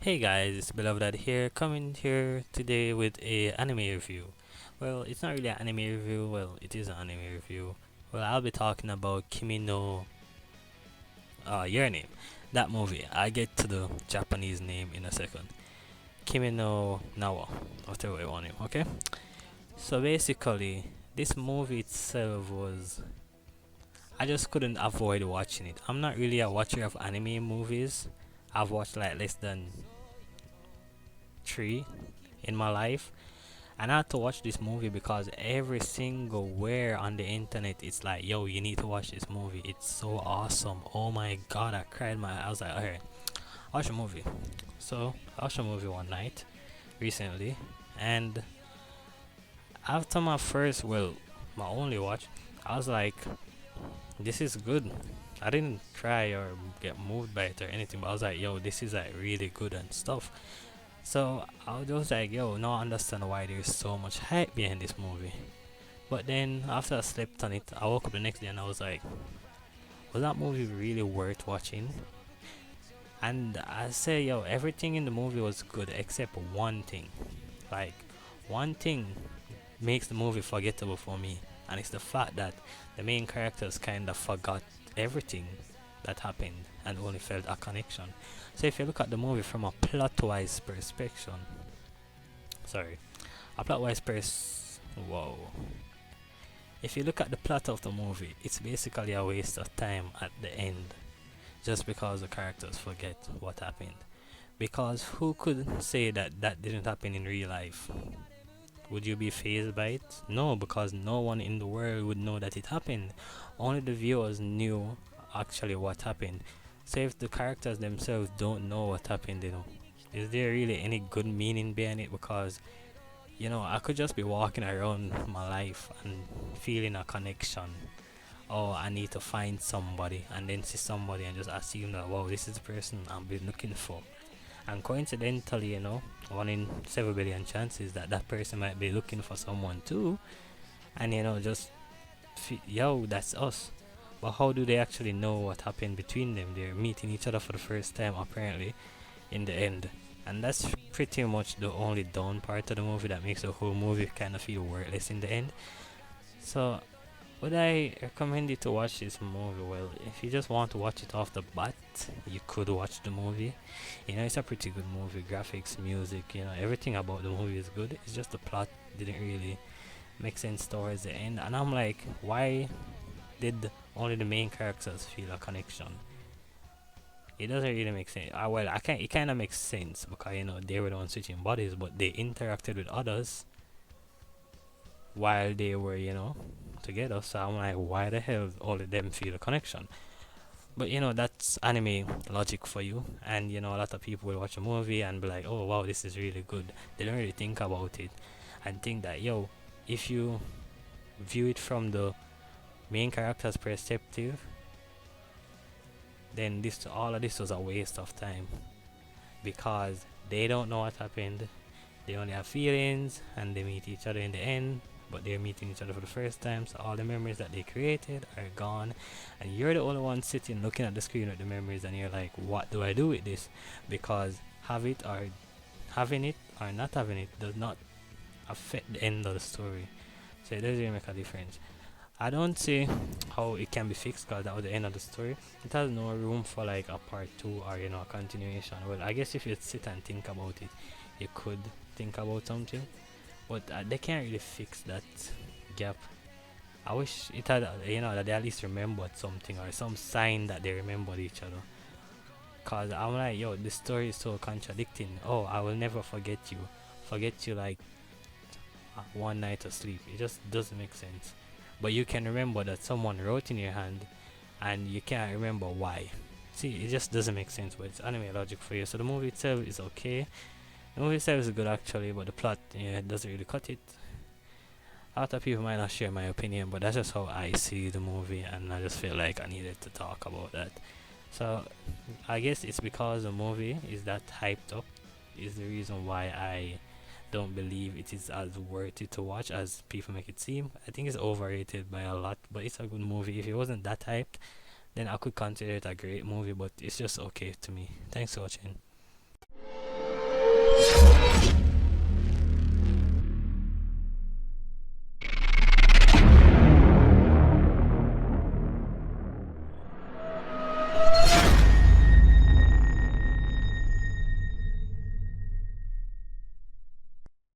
Hey guys, it's Beloved here, coming here today with a anime review. Well, it's not really an anime review, well, it is an anime review. Well, I'll be talking about Kimi no Your Name, that movie. I get to the Japanese name in a second. Kimi no Nawa, whatever you want it, okay? So basically, this movie itself was. I just couldn't avoid watching it. I'm not really a watcher of anime movies. I've watched like less than three in my life, and I had to watch this movie because every single where on the internet it's like, yo, you need to watch this movie. It's so awesome. Oh my god, I cried I was like, alright, watch a movie. So I watched a movie one night recently, and after my only watch, I was like, this is good. I didn't cry or get moved by it or anything, but I was like, yo, this is like really good and stuff. So I was just like, yo, now I understand why there's so much hype behind this movie. But then after I slept on it, I woke up the next day and I was like, was that movie really worth watching? And I say, yo, everything in the movie was good except one thing. Like, one thing makes the movie forgettable for me, and it's the fact that the main characters kind of forgot everything that happened and only felt a connection. So if you look at the movie from a plot-wise perspective, sorry, a plot-wise whoa. If you look at the plot of the movie, it's basically a waste of time at the end, just because the characters forget what happened. Because who could say that that didn't happen in real life? Would you be fazed by it? No, because no one in the world would know that it happened. Only the viewers knew actually what happened. So if the characters themselves don't know what happened, is there really any good meaning behind it? Because I could just be walking around my life and feeling a connection. Oh, I need to find somebody, and then see somebody and just assume that, wow, this is the person I've been looking for. And coincidentally, 1 in 7 billion chances that that person might be looking for someone too. And just yo, that's us. But how do they actually know what happened between them? They're meeting each other for the first time, apparently, in the end. And that's pretty much the only down part of the movie that makes the whole movie kind of feel worthless in the end. So, would I recommend you to watch this movie? Well, if you just want to watch it off the bat, you could watch the movie. It's a pretty good movie. Graphics, music, everything about the movie is good. It's just the plot didn't really make sense towards the end. And I'm like, why did only the main characters feel a connection? It doesn't really make sense. Well, I can. It kind of makes sense because they were the ones switching bodies, but they interacted with others while they were together. So I'm like, why the hell all of them feel a connection? But that's anime logic for you. And a lot of people will watch a movie and be like, oh wow, this is really good. They don't really think about it and think that, yo, if you view it from the main character's perspective, then this all of this was a waste of time because they don't know what happened. They only have feelings and they meet each other in the end, but they're meeting each other for the first time, so all the memories that they created are gone, and you're the only one sitting looking at the screen with the memories, and you're like, what do I do with this? Because having it or not having it does not affect the end of the story, so it doesn't really make a difference. I don't see how it can be fixed because that was the end of the story. It has no room for like a part two or a continuation. Well, I guess if you sit and think about it, you could think about something, but they can't really fix that gap. I wish it had, that they at least remembered something or some sign that they remembered each other. Cause I'm like, yo, this story is so contradicting. Oh, I will never forget you like one night of sleep. It just doesn't make sense. But you can remember that someone wrote in your hand, and you can't remember why. See, it just doesn't make sense. But it's anime logic for you. So the movie itself is okay. The movie itself is good actually, but the plot, doesn't really cut it. A lot of people might not share my opinion, but that's just how I see the movie, and I just feel like I needed to talk about that. So I guess it's because the movie is that hyped up is the reason why I don't believe it is as worth it to watch as people make it seem. I think it's overrated by a lot, but it's a good movie. If it wasn't that hyped, then I could consider it a great movie, but it's just okay to me. Thanks for watching.